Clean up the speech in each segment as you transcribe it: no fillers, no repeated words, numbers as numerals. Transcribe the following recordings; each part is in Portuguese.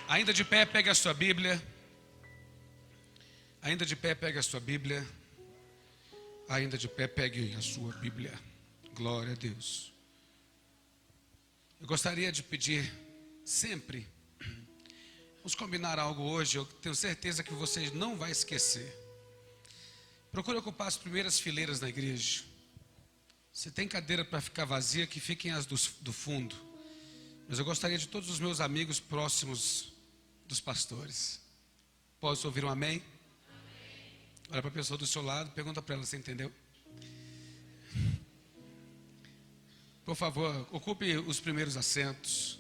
Ainda de pé, pegue a sua Bíblia. Ainda de pé, pegue a sua Bíblia. Ainda de pé, pegue a sua Bíblia. Glória a Deus. Eu gostaria de pedir sempre, vamos combinar algo hoje, eu tenho certeza que vocês não vão esquecer. Procure ocupar as primeiras fileiras na igreja. Se tem cadeira para ficar vazia, que fiquem as do fundo. Mas eu gostaria de todos os meus amigos próximos dos pastores. Posso ouvir um amém? Olha para a pessoa do seu lado, pergunta para ela, você entendeu? Por favor, ocupe os primeiros assentos.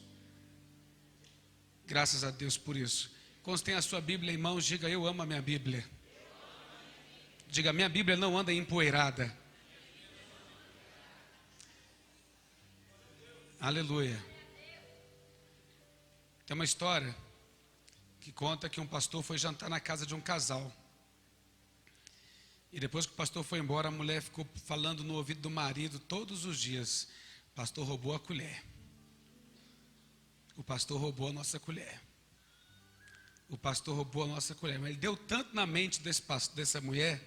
Graças a Deus por isso. Quando tem a sua Bíblia em mãos, diga: eu amo a minha Bíblia. Diga: minha Bíblia não anda empoeirada. Aleluia. Tem uma história que conta que um pastor foi jantar na casa de um casal. E depois que o pastor foi embora, a mulher ficou falando no ouvido do marido todos os dias: o pastor roubou a colher. O pastor roubou a nossa colher. O pastor roubou a nossa colher. Mas ele deu tanto na mente dessa mulher,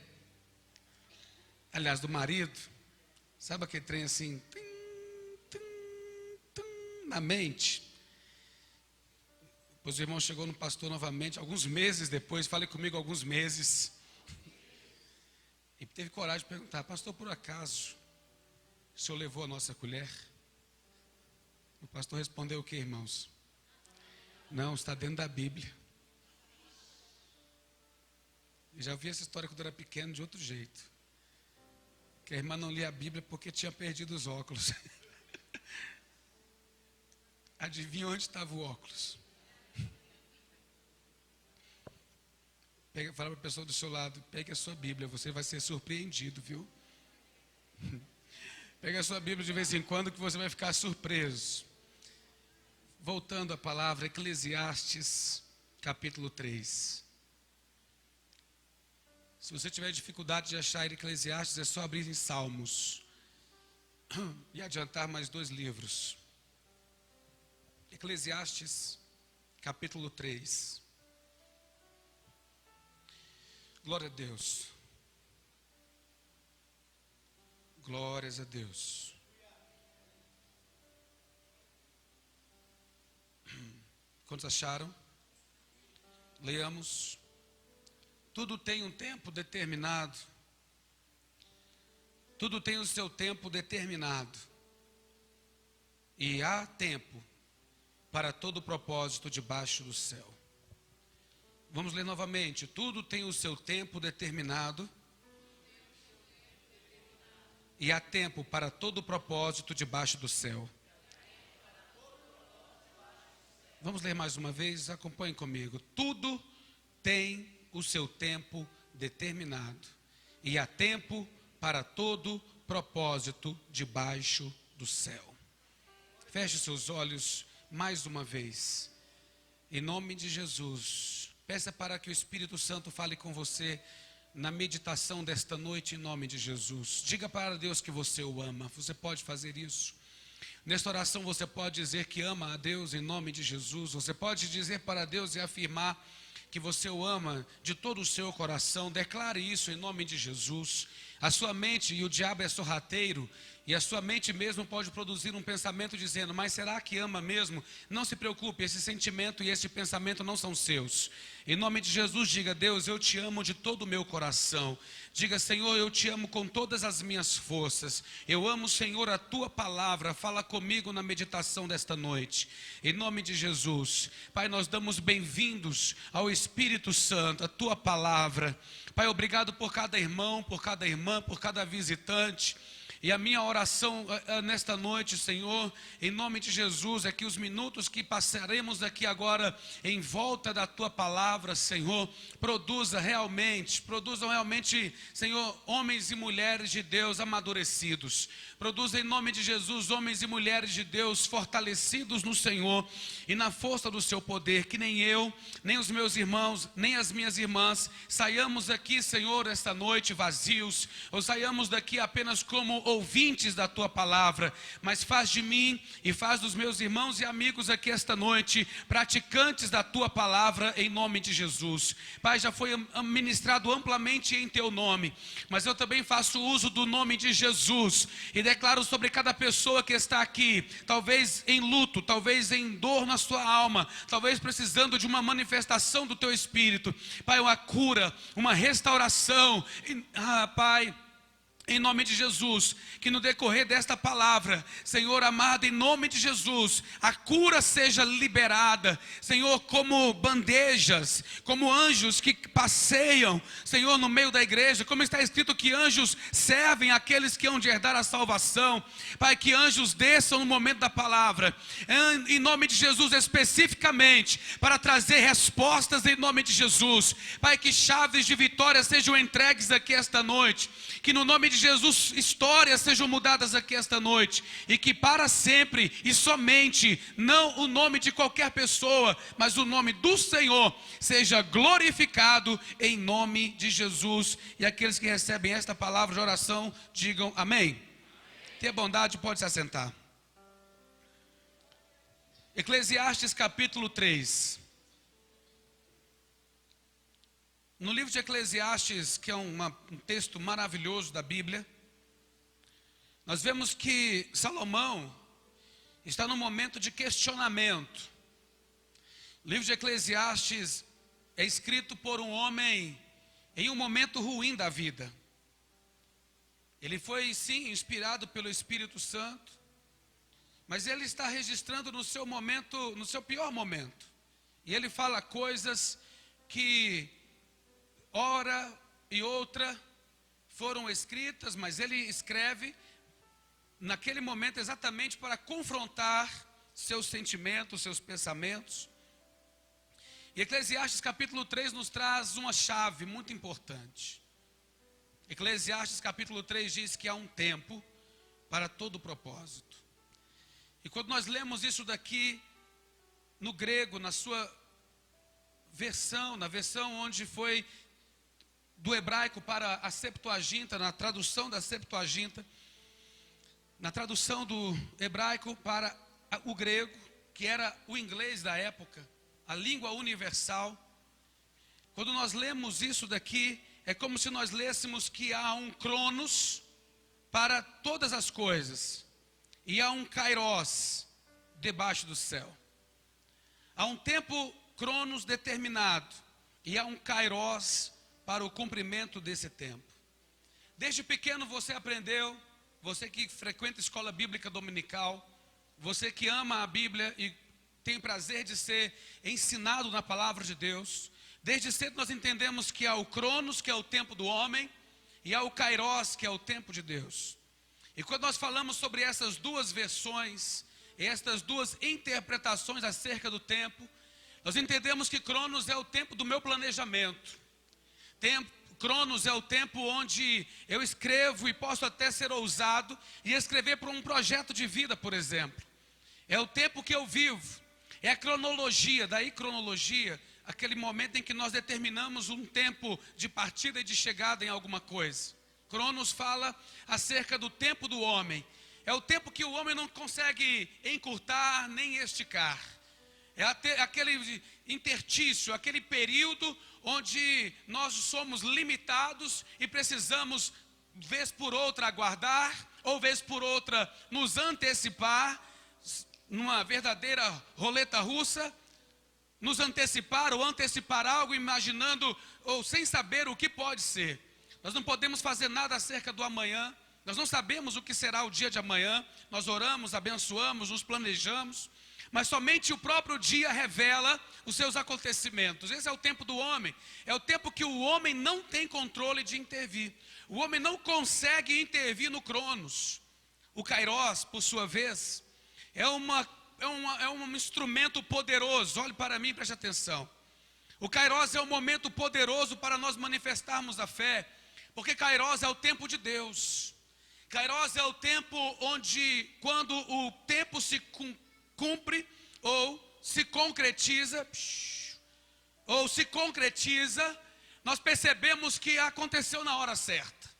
aliás, do marido, sabe aquele trem assim, na mente. Depois o irmão chegou no pastor novamente, alguns meses depois, fale comigo alguns meses. E teve coragem de perguntar: pastor, por acaso o senhor levou a nossa colher? O pastor respondeu o que, irmãos? Não, está dentro da Bíblia. Eu já ouvi essa história quando eu era pequeno de outro jeito. Que a irmã não lia a Bíblia porque tinha perdido os óculos. Adivinha onde estava o óculos? Fala para a pessoa do seu lado: pegue a sua Bíblia, você vai ser surpreendido, viu? Pegue a sua Bíblia de vez em quando que você vai ficar surpreso. Voltando à palavra, Eclesiastes, capítulo 3. Se você tiver dificuldade de achar Eclesiastes, é só abrir em Salmos e adiantar mais 2 livros. Eclesiastes, capítulo 3. Glória a Deus. Glórias a Deus. Quantos acharam? Leamos. Tudo tem um tempo determinado. Tudo tem o seu tempo determinado. E há tempo para todo propósito debaixo do céu. Vamos ler novamente. Tudo tem o seu tempo determinado. E há tempo para todo propósito debaixo do céu. Vamos ler mais uma vez, acompanhem comigo. Tudo tem o seu tempo determinado. E há tempo para todo propósito debaixo do céu. Feche seus olhos mais uma vez. Em nome de Jesus, peça para que o Espírito Santo fale com você na meditação desta noite, em nome de Jesus. Diga para Deus que você o ama. Você pode fazer isso. Nesta oração você pode dizer que ama a Deus em nome de Jesus. Você pode dizer para Deus e afirmar que você o ama de todo o seu coração. Declare isso em nome de Jesus. A sua mente, e o diabo é sorrateiro, e a sua mente mesmo pode produzir um pensamento dizendo: mas será que ama mesmo? Não se preocupe, esse sentimento e esse pensamento não são seus. Em nome de Jesus, diga: Deus, eu te amo de todo o meu coração. Diga: Senhor, eu te amo com todas as minhas forças. Eu amo, Senhor, a tua palavra. Fala comigo na meditação desta noite. Em nome de Jesus. Pai, nós damos bem-vindos ao Espírito Santo, a tua palavra. Pai, obrigado por cada irmão, por cada irmã, por cada visitante. E a minha oração nesta noite, Senhor, em nome de Jesus, é que os minutos que passaremos aqui agora em volta da Tua palavra, Senhor, produzam realmente, Senhor, homens e mulheres de Deus amadurecidos. Produza em nome de Jesus homens e mulheres de Deus fortalecidos no Senhor e na força do seu poder, que nem eu, nem os meus irmãos, nem as minhas irmãs saiamos daqui, Senhor, esta noite vazios, ou saiamos daqui apenas como ouvintes da tua palavra, mas faz de mim e faz dos meus irmãos e amigos aqui esta noite praticantes da tua palavra em nome de Jesus. Pai, já foi ministrado amplamente em teu nome, mas eu também faço uso do nome de Jesus e declaro sobre cada pessoa que está aqui, talvez em luto, talvez em dor na sua alma, talvez precisando de uma manifestação do teu Espírito, Pai, uma cura, uma restauração, Pai, em nome de Jesus, que no decorrer desta palavra, Senhor amado, em nome de Jesus, a cura seja liberada, Senhor, como bandejas, como anjos que passeiam, Senhor, no meio da igreja, como está escrito que anjos servem aqueles que hão de herdar a salvação, Pai, que anjos desçam no momento da palavra, em nome de Jesus especificamente, para trazer respostas em nome de Jesus, Pai, que chaves de vitória sejam entregues aqui esta noite, que no nome de Jesus, histórias sejam mudadas aqui esta noite, e que para sempre e somente, não o nome de qualquer pessoa, mas o nome do Senhor, seja glorificado em nome de Jesus. E aqueles que recebem esta palavra de oração, digam amém. Tenha bondade, pode se assentar. Eclesiastes capítulo 3. No livro de Eclesiastes, que é um texto maravilhoso da Bíblia, nós vemos que Salomão está num momento de questionamento. O livro de Eclesiastes é escrito por um homem em um momento ruim da vida. Ele foi sim inspirado pelo Espírito Santo, mas ele está registrando no seu momento, no seu pior momento. E ele fala coisas que hora e outra foram escritas, mas ele escreve naquele momento exatamente para confrontar seus sentimentos, seus pensamentos. E Eclesiastes capítulo 3 nos traz uma chave muito importante. Eclesiastes capítulo 3 diz que há um tempo para todo propósito. E quando nós lemos isso daqui no grego, na sua versão, na versão onde foi do hebraico para a Septuaginta, na tradução da Septuaginta, na tradução do hebraico para o grego, que era o inglês da época, a língua universal. Quando nós lemos isso daqui, é como se nós lêssemos que há um cronos para todas as coisas, e há um kairos debaixo do céu. Há um tempo cronos determinado, e há um kairos para o cumprimento desse tempo. Desde pequeno você aprendeu, você que frequenta escola bíblica dominical, você que ama a Bíblia e tem prazer de ser ensinado na palavra de Deus, desde cedo nós entendemos que há o cronos, que é o tempo do homem, e há o kairos, que é o tempo de Deus. E quando nós falamos sobre essas duas versões, estas duas interpretações acerca do tempo, nós entendemos que cronos é o tempo do meu planejamento. Cronos é o tempo onde eu escrevo e posso até ser ousado e escrever para um projeto de vida, por exemplo. É o tempo que eu vivo, é a cronologia, daí cronologia, aquele momento em que nós determinamos um tempo de partida e de chegada em alguma coisa. Cronos fala acerca do tempo do homem, é o tempo que o homem não consegue encurtar nem esticar. É aquele intertício, aquele período onde nós somos limitados e precisamos, vez por outra, aguardar, ou vez por outra, nos antecipar, numa verdadeira roleta russa, nos antecipar ou antecipar algo, imaginando ou sem saber o que pode ser. Nós não podemos fazer nada acerca do amanhã, nós não sabemos o que será o dia de amanhã, nós oramos, abençoamos, nos planejamos, mas somente o próprio dia revela os seus acontecimentos. Esse é o tempo do homem, é o tempo que o homem não tem controle de intervir. O homem não consegue intervir no cronos. O kairos, por sua vez, é um instrumento poderoso. Olhe para mim, preste atenção. O kairos é um momento poderoso para nós manifestarmos a fé, porque kairos é o tempo de Deus. Kairos é o tempo onde, quando o tempo se cumpre ou se concretiza, nós percebemos que aconteceu na hora certa.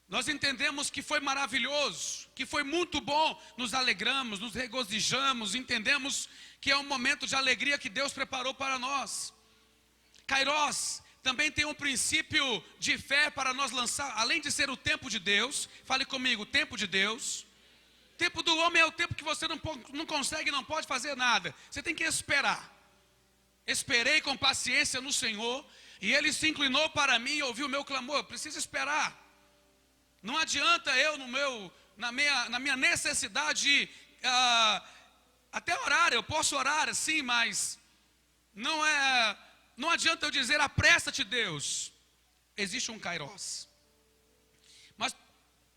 Nós entendemos que foi maravilhoso, que foi muito bom, nos alegramos, nos regozijamos, entendemos que é um momento de alegria que Deus preparou para nós. Kairos também tem um princípio de fé para nós lançar, além de ser o tempo de Deus, fale comigo, o tempo de Deus. O tempo do homem é o tempo que você não consegue, não pode fazer nada, você tem que esperar. Esperei com paciência no Senhor, e Ele se inclinou para mim e ouviu o meu clamor. Preciso esperar. Não adianta eu na minha necessidade, até orar, eu posso orar assim, mas não adianta eu dizer apressa-te Deus. Existe um Kairos. Mas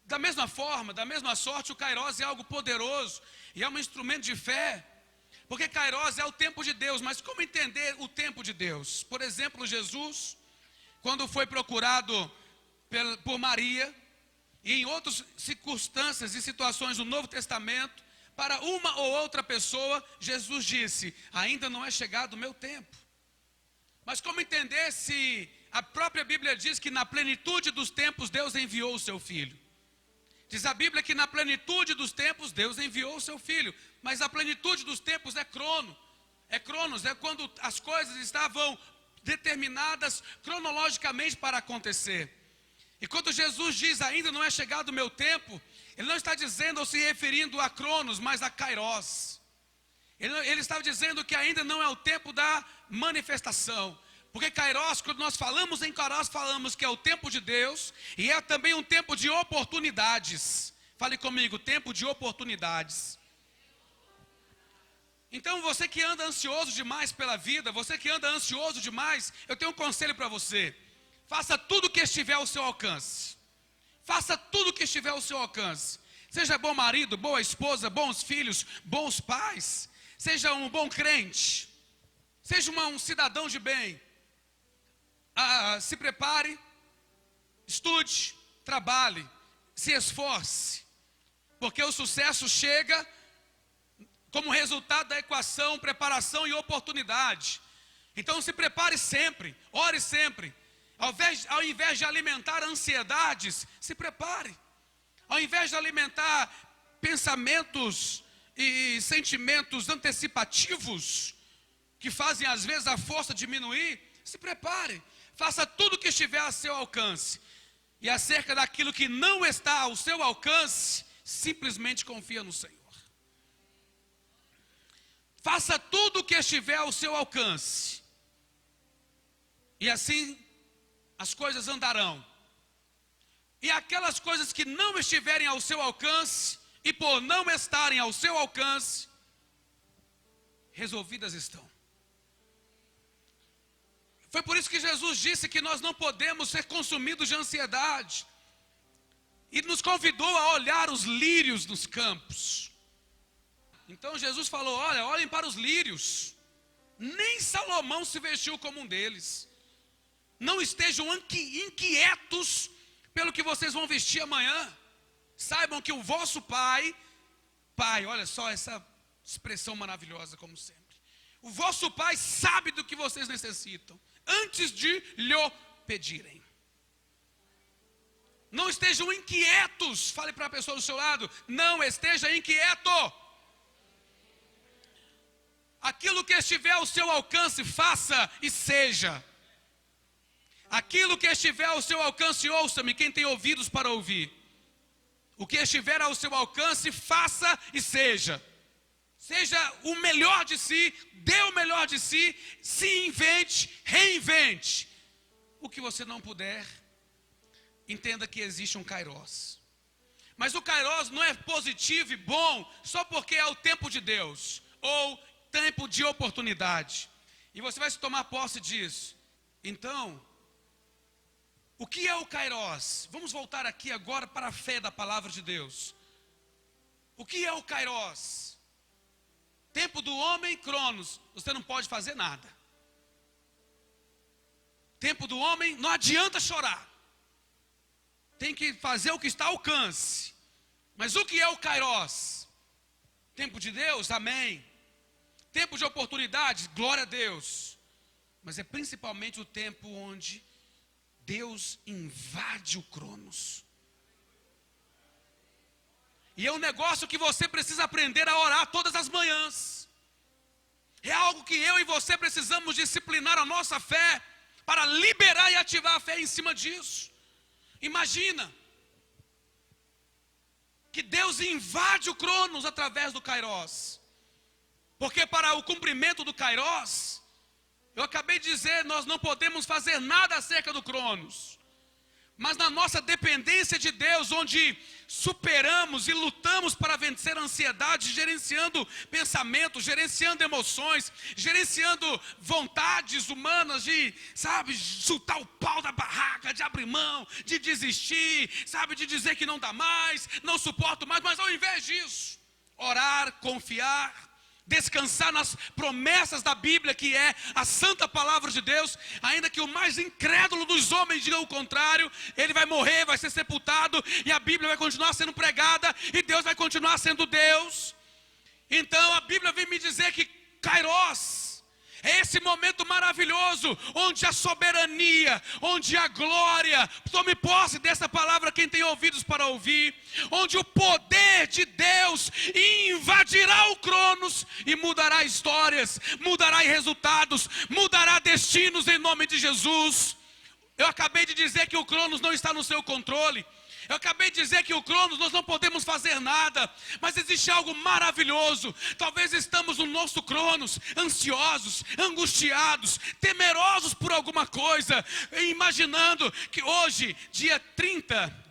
da mesma forma, da mesma sorte, o Kairos é algo poderoso e é um instrumento de fé. Porque Kairos é o tempo de Deus, mas como entender o tempo de Deus? Por exemplo, Jesus, quando foi procurado por Maria, e em outras circunstâncias e situações do Novo Testamento, para uma ou outra pessoa, Jesus disse, ainda não é chegado o meu tempo. Mas como entender se a própria Bíblia diz que na plenitude dos tempos Deus enviou o seu Filho? Diz a Bíblia que na plenitude dos tempos Deus enviou o seu Filho. Mas a plenitude dos tempos é cronos, é quando as coisas estavam determinadas cronologicamente para acontecer. E quando Jesus diz, ainda não é chegado o meu tempo, Ele não está dizendo ou se referindo a cronos, mas a kairos. Ele está dizendo que ainda não é o tempo da manifestação. Porque kairos, quando nós falamos em kairos, falamos que é o tempo de Deus, e é também um tempo de oportunidades. Fale comigo, tempo de oportunidades. Então você que anda ansioso demais pela vida, você que anda ansioso demais, eu tenho um conselho para você. Faça tudo o que estiver ao seu alcance. Faça tudo o que estiver ao seu alcance. Seja bom marido, boa esposa, bons filhos, bons pais. Seja um bom crente. Seja um cidadão de bem. Se prepare, estude, trabalhe, se esforce. Porque o sucesso chega como resultado da equação, preparação e oportunidade. Então se prepare sempre, ore sempre. Ao invés de alimentar ansiedades, se prepare. Ao invés de alimentar pensamentos e sentimentos antecipativos, que fazem às vezes a força diminuir, se prepare. Faça tudo o que estiver a seu alcance. E acerca daquilo que não está ao seu alcance, simplesmente confia no Senhor. Faça tudo o que estiver ao seu alcance. E assim as coisas andarão. E aquelas coisas que não estiverem ao seu alcance, e por não estarem ao seu alcance, resolvidas estão. Foi por isso que Jesus disse que nós não podemos ser consumidos de ansiedade. E nos convidou a olhar os lírios dos campos. Então Jesus falou, olhem para os lírios. Nem Salomão se vestiu como um deles. Não estejam inquietos pelo que vocês vão vestir amanhã. Saibam que o vosso Pai, olha só essa expressão maravilhosa como sempre. O vosso Pai sabe do que vocês necessitam, antes de lhe pedirem. Não estejam inquietos, fale para a pessoa do seu lado, não esteja inquieto. Aquilo que estiver ao seu alcance, faça e seja. Aquilo que estiver ao seu alcance, ouça-me, quem tem ouvidos para ouvir. O que estiver ao seu alcance, faça e seja. Seja o melhor de si, dê o melhor de si, se invente, reinvente. O que você não puder, entenda que existe um kairos. Mas o kairos não é positivo e bom só porque é o tempo de Deus, ou tempo de oportunidade. E você vai se tomar posse disso. Então, o que é o kairos? Vamos voltar aqui agora para a fé da palavra de Deus. O que é o kairos? Tempo do homem, cronos, você não pode fazer nada. Tempo do homem, não adianta chorar. Tem que fazer o que está ao alcance. Mas o que é o kairos? Tempo de Deus, amém. Tempo de oportunidade, glória a Deus. Mas é principalmente o tempo onde Deus invade o cronos. E é um negócio que você precisa aprender a orar todas as manhãs. É algo que eu e você precisamos disciplinar a nossa fé para liberar e ativar a fé em cima disso. Imagina que Deus invade o Cronos através do Kairos. Porque para o cumprimento do Kairos, eu acabei de dizer, nós não podemos fazer nada acerca do Cronos. Mas na nossa dependência de Deus, onde superamos e lutamos para vencer a ansiedade, gerenciando pensamentos, gerenciando emoções, gerenciando vontades humanas de, chutar o pau da barraca, de abrir mão, de desistir, de dizer que não dá mais, não suporto mais, mas ao invés disso, orar, confiar, descansar nas promessas da Bíblia, que é a santa palavra de Deus. Ainda que o mais incrédulo dos homens diga o contrário, ele vai morrer, vai ser sepultado, e a Bíblia vai continuar sendo pregada, e Deus vai continuar sendo Deus. Então a Bíblia vem me dizer que Kairos é esse momento maravilhoso, onde a soberania, onde a glória, tome posse dessa palavra quem tem ouvidos para ouvir, onde o poder de Deus invadirá o Cronos e mudará histórias, mudará resultados, mudará destinos em nome de Jesus. Eu acabei de dizer que o Cronos não está no seu controle. Eu acabei de dizer que o Cronos nós não podemos fazer nada, mas existe algo maravilhoso. Talvez estamos no nosso Cronos, ansiosos, angustiados, temerosos por alguma coisa, imaginando que hoje, dia 30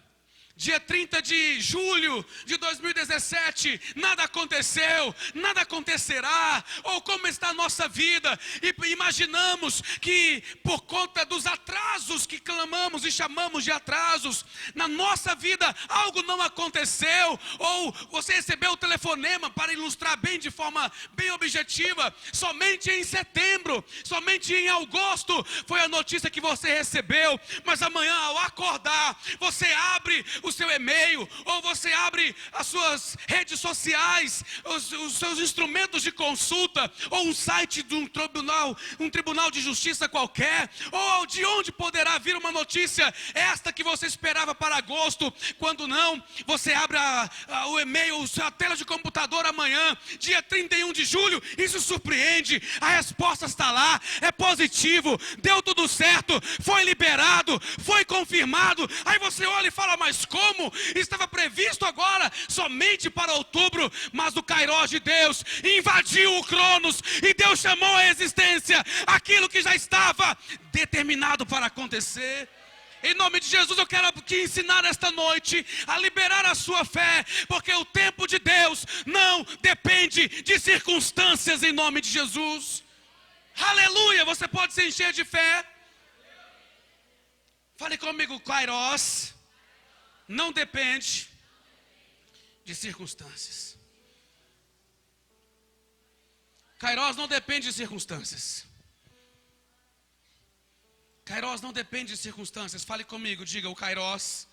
de julho de 2017, nada aconteceu, nada acontecerá, ou como está a nossa vida, e imaginamos que por conta dos atrasos que clamamos e chamamos de atrasos, na nossa vida algo não aconteceu, ou você recebeu o telefonema, para ilustrar bem de forma bem objetiva, somente em setembro, somente em agosto, foi a notícia que você recebeu, mas amanhã ao acordar, você abre o seu e-mail, ou você abre as suas redes sociais, os seus instrumentos de consulta, ou um site de um tribunal de justiça qualquer, ou de onde poderá vir uma notícia, esta que você esperava para agosto, quando não, você abre o e-mail, a tela de computador amanhã, dia 31 de julho, isso surpreende, a resposta está lá, é positivo, deu tudo certo, foi liberado, foi confirmado, aí você olha e fala, mas como? Estava previsto agora somente para outubro, mas o Kairos de Deus invadiu o Cronos e Deus chamou à existência aquilo que já estava determinado para acontecer. Em nome de Jesus, eu quero te ensinar esta noite a liberar a sua fé, porque o tempo de Deus não depende de circunstâncias, em nome de Jesus. Aleluia, você pode se encher de fé. Fale comigo, Kairos não depende de circunstâncias. Kairos não depende de circunstâncias. Kairos não depende de circunstâncias. Fale comigo, diga o Kairos.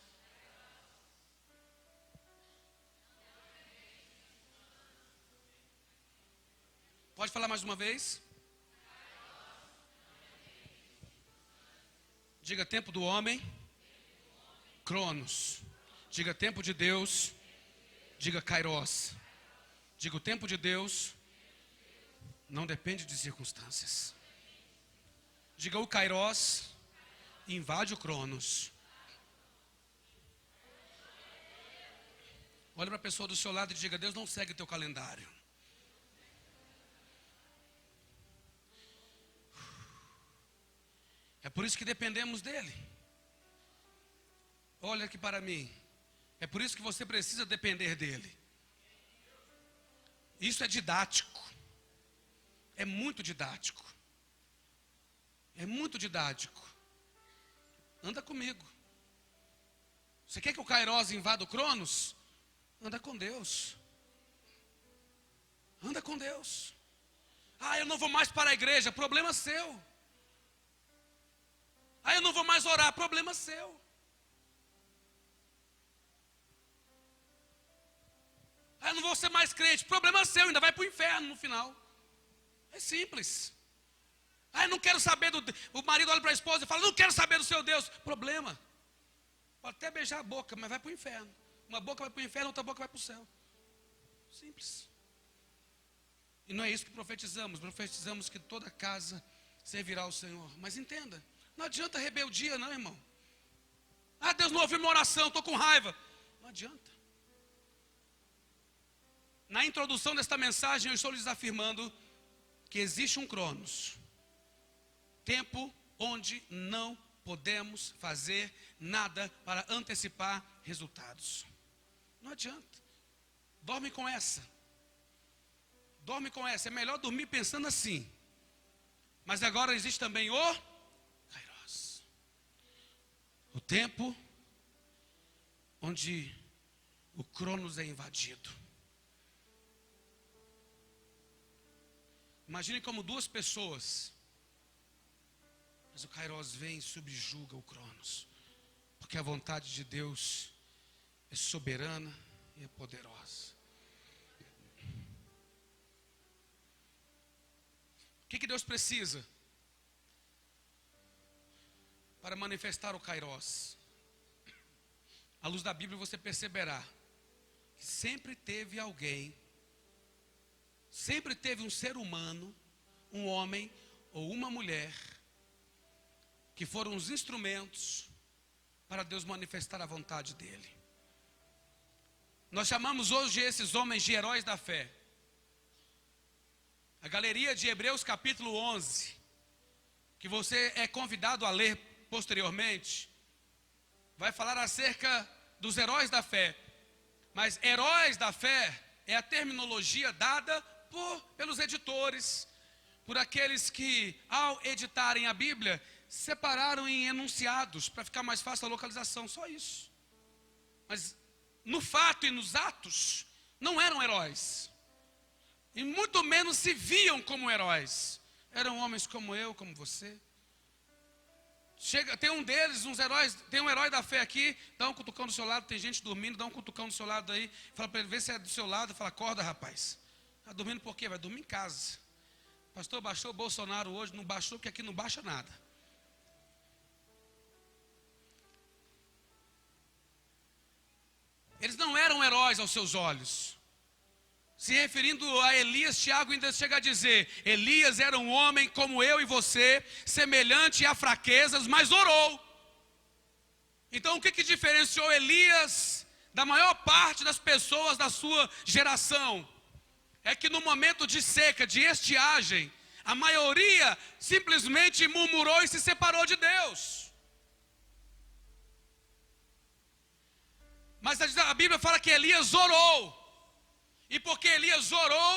Pode falar mais uma vez? Diga tempo do homem. Cronos. Diga tempo de Deus. Diga Kairos. Diga o tempo de Deus não depende de circunstâncias. Diga o Kairos invade o Cronos. Olha para a pessoa do seu lado e diga, Deus não segue teu calendário. É por isso que dependemos dele. Olha aqui para mim. É por isso que você precisa depender dele. Isso é didático. É muito didático. É muito didático. Anda comigo. Você quer que o Kairos invada o Cronos? Anda com Deus. Anda com Deus. Ah, eu não vou mais para a igreja. Problema seu. Ah, eu não vou mais orar. Problema seu. Ah, eu não vou ser mais crente. Problema seu, ainda vai para o inferno no final. É simples. Ah, eu não quero saber do... O marido olha para a esposa e fala, não quero saber do seu Deus. Problema. Pode até beijar a boca, mas vai para o inferno. Uma boca vai para o inferno, outra boca vai para o céu. Simples. E não é isso que profetizamos. Profetizamos que toda casa servirá ao Senhor. Mas entenda, não adianta rebeldia não, irmão. Ah, Deus não ouviu minha oração, estou com raiva. Não adianta. Na introdução desta mensagem eu estou lhes afirmando que existe um cronos. Tempo onde não podemos fazer nada para antecipar resultados. Não adianta. Dorme com essa. Dorme com essa. É melhor dormir pensando assim. Mas agora existe também o Kairos. O tempo onde o cronos é invadido. Imagine como duas pessoas, mas o Kairos vem e subjuga o cronos. Porque a vontade de Deus é soberana e é poderosa. O que Deus precisa para manifestar o Kairos? À luz da Bíblia você perceberá que sempre teve alguém, sempre teve um ser humano, um homem ou uma mulher, que foram os instrumentos para Deus manifestar a vontade dele. Nós chamamos hoje esses homens de heróis da fé. A galeria de Hebreus capítulo 11, que você é convidado a ler posteriormente, vai falar acerca dos heróis da fé. Mas heróis da fé é a terminologia dada pelos editores, por aqueles que, ao editarem a Bíblia, separaram em enunciados, para ficar mais fácil a localização, só isso. Mas no fato e nos atos, não eram heróis. E muito menos se viam como heróis. Eram homens como eu, como você. Tem um deles, uns heróis, tem um herói da fé aqui, dá um cutucão do seu lado, tem gente dormindo, dá um cutucão do seu lado aí, fala para ele, vê se é do seu lado, fala, acorda rapaz. Está dormindo por quê? Vai dormir em casa. Pastor, baixou o Bolsonaro hoje, não baixou, porque aqui não baixa nada. Eles não eram heróis aos seus olhos. Se referindo a Elias, Tiago ainda chega a dizer, Elias era um homem como eu e você, semelhante a fraquezas, mas orou. Então o que diferenciou Elias da maior parte das pessoas da sua geração? É que no momento de seca, de estiagem, a maioria simplesmente murmurou e se separou de Deus. Mas a Bíblia fala que Elias orou. E porque Elias orou,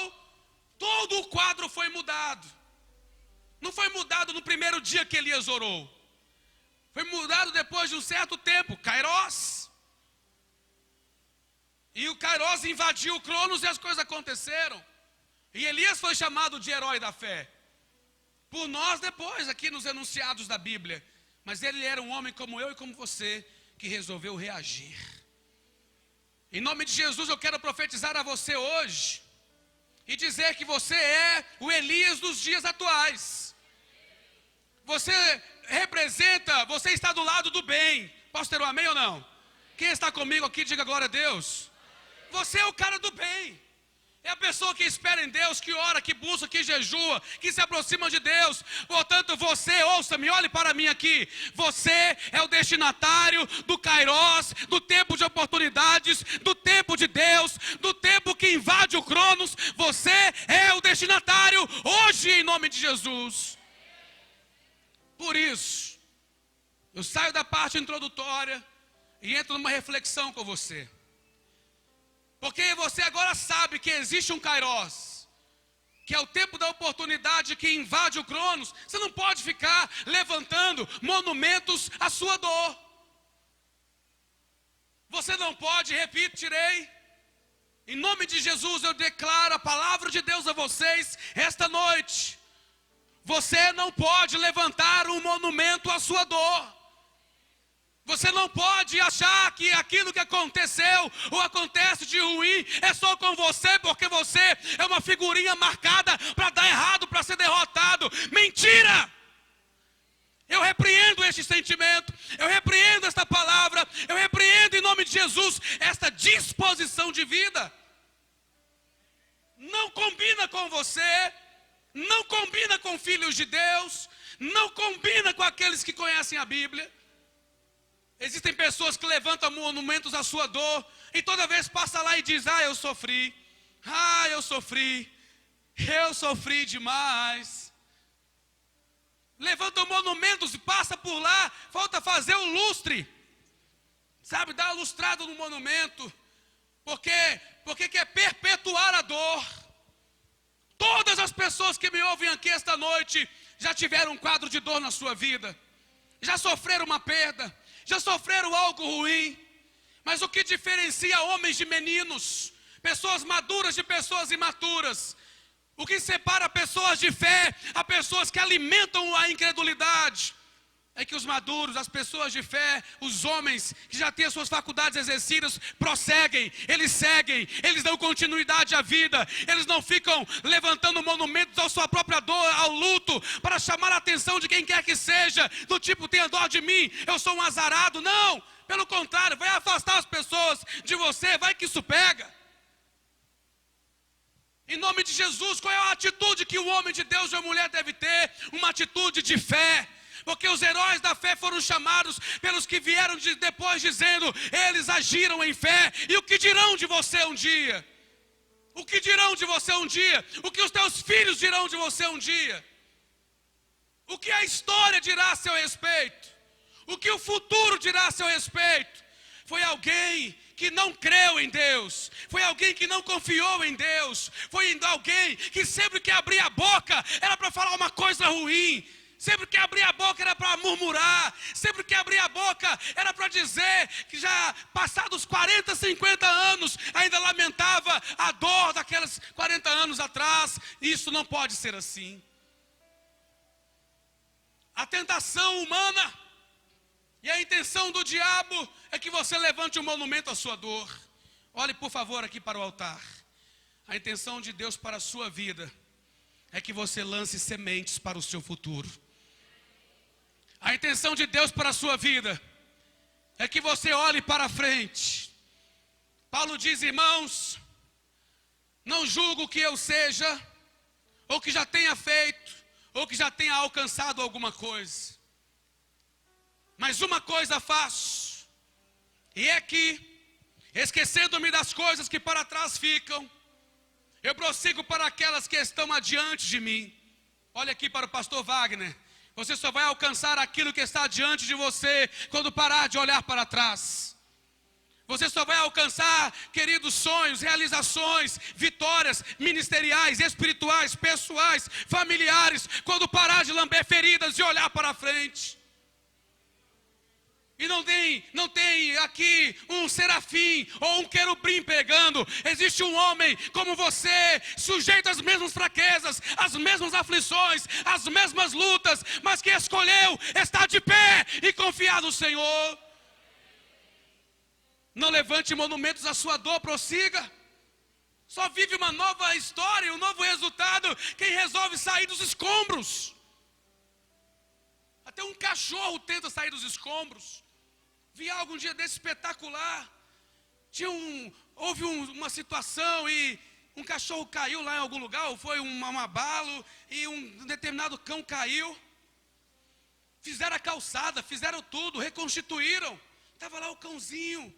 todo o quadro foi mudado. Não foi mudado no primeiro dia que Elias orou. Foi mudado depois de um certo tempo, Kairos. E o Kairos invadiu o cronos e as coisas aconteceram. E Elias foi chamado de herói da fé. Por nós depois, aqui nos enunciados da Bíblia. Mas ele era um homem como eu e como você, que resolveu reagir. Em nome de Jesus eu quero profetizar a você hoje e dizer que você é o Elias dos dias atuais. Você representa, você está do lado do bem. Posso ter um amém ou não? Quem está comigo aqui, diga glória a Deus. Você é o cara do bem. É a pessoa que espera em Deus, que ora, que busca, que jejua, que se aproxima de Deus. Portanto, você, ouça-me, olhe para mim aqui. Você é o destinatário do Kairos, do tempo de oportunidades, do tempo de Deus, do tempo que invade o cronos. Você é o destinatário hoje, em nome de Jesus. Por isso, eu saio da parte introdutória e entro numa reflexão com você. Porque você agora sabe que existe um Kairos, que é o tempo da oportunidade que invade o cronos. Você não pode ficar levantando monumentos à sua dor. Você não pode, repetirei, em nome de Jesus eu declaro a palavra de Deus a vocês esta noite. Você não pode levantar um monumento à sua dor. Você não pode achar que aquilo que aconteceu ou acontece de ruim é só com você, porque você é uma figurinha marcada para dar errado, para ser derrotado. Mentira! Eu repreendo este sentimento, eu repreendo esta palavra, eu repreendo em nome de Jesus esta disposição de vida. Não combina com você, não combina com filhos de Deus, não combina com aqueles que conhecem a Bíblia. Existem pessoas que levantam monumentos à sua dor e toda vez passa lá e diz: eu sofri, eu sofri demais. Levantam monumentos e passa por lá, falta fazer o lustre, sabe, dar uma lustrada no monumento, porque quer perpetuar a dor. Todas as pessoas que me ouvem aqui esta noite já tiveram um quadro de dor na sua vida, já sofreram uma perda, já sofreram algo ruim. Mas o que diferencia homens de meninos, pessoas maduras de pessoas imaturas, o que separa pessoas de fé a pessoas que alimentam a incredulidade, é que os maduros, as pessoas de fé, os homens que já têm as suas faculdades exercidas, prosseguem, eles seguem, eles dão continuidade à vida, eles não ficam levantando monumentos à sua própria dor, ao luto, para chamar a atenção de quem quer que seja, do tipo: tenha dó de mim, eu sou um azarado. Não, pelo contrário, vai afastar as pessoas de você, vai que isso pega. Em nome de Jesus, qual é a atitude que o homem de Deus ou a mulher deve ter? Uma atitude de fé. Porque os heróis da fé foram chamados pelos que vieram depois, dizendo: eles agiram em fé. E o que dirão de você um dia? O que dirão de você um dia? O que os teus filhos dirão de você um dia? O que a história dirá a seu respeito? O que o futuro dirá a seu respeito? Foi alguém que não creu em Deus, foi alguém que não confiou em Deus, foi alguém que sempre que abria a boca era para falar uma coisa ruim, sempre que abria a boca era para murmurar, sempre que abria a boca era para dizer que já passados 40, 50 anos ainda lamentava a dor daqueles 40 anos atrás. Isso não pode ser assim. A tentação humana e a intenção do diabo é que você levante um monumento à sua dor. Olhe por favor aqui para o altar. A intenção de Deus para a sua vida é que você lance sementes para o seu futuro. A intenção de Deus para a sua vida é que você olhe para frente. Paulo diz: irmãos, não julgo que eu seja, ou que já tenha feito, ou que já tenha alcançado alguma coisa. Mas uma coisa faço, e é que, esquecendo-me das coisas que para trás ficam, eu prossigo para aquelas que estão adiante de mim. Olha aqui para o pastor Wagner. Você só vai alcançar aquilo que está diante de você quando parar de olhar para trás. Você só vai alcançar, queridos, sonhos, realizações, vitórias ministeriais, espirituais, pessoais, familiares, quando parar de lamber feridas e olhar para frente. E não tem aqui um serafim ou um querubim pregando. Existe um homem como você, sujeito às mesmas fraquezas, às mesmas aflições, às mesmas lutas, mas que escolheu estar de pé e confiar no Senhor. Não levante monumentos à sua dor, prossiga. Só vive uma nova história, um novo resultado quem resolve sair dos escombros. Até um cachorro tenta sair dos escombros. Vi algo um dia desse espetacular. Houve uma situação e um cachorro caiu lá em algum lugar, ou foi um abalo, e um determinado cão caiu. Fizeram a calçada, fizeram tudo, reconstituíram. Estava lá o cãozinho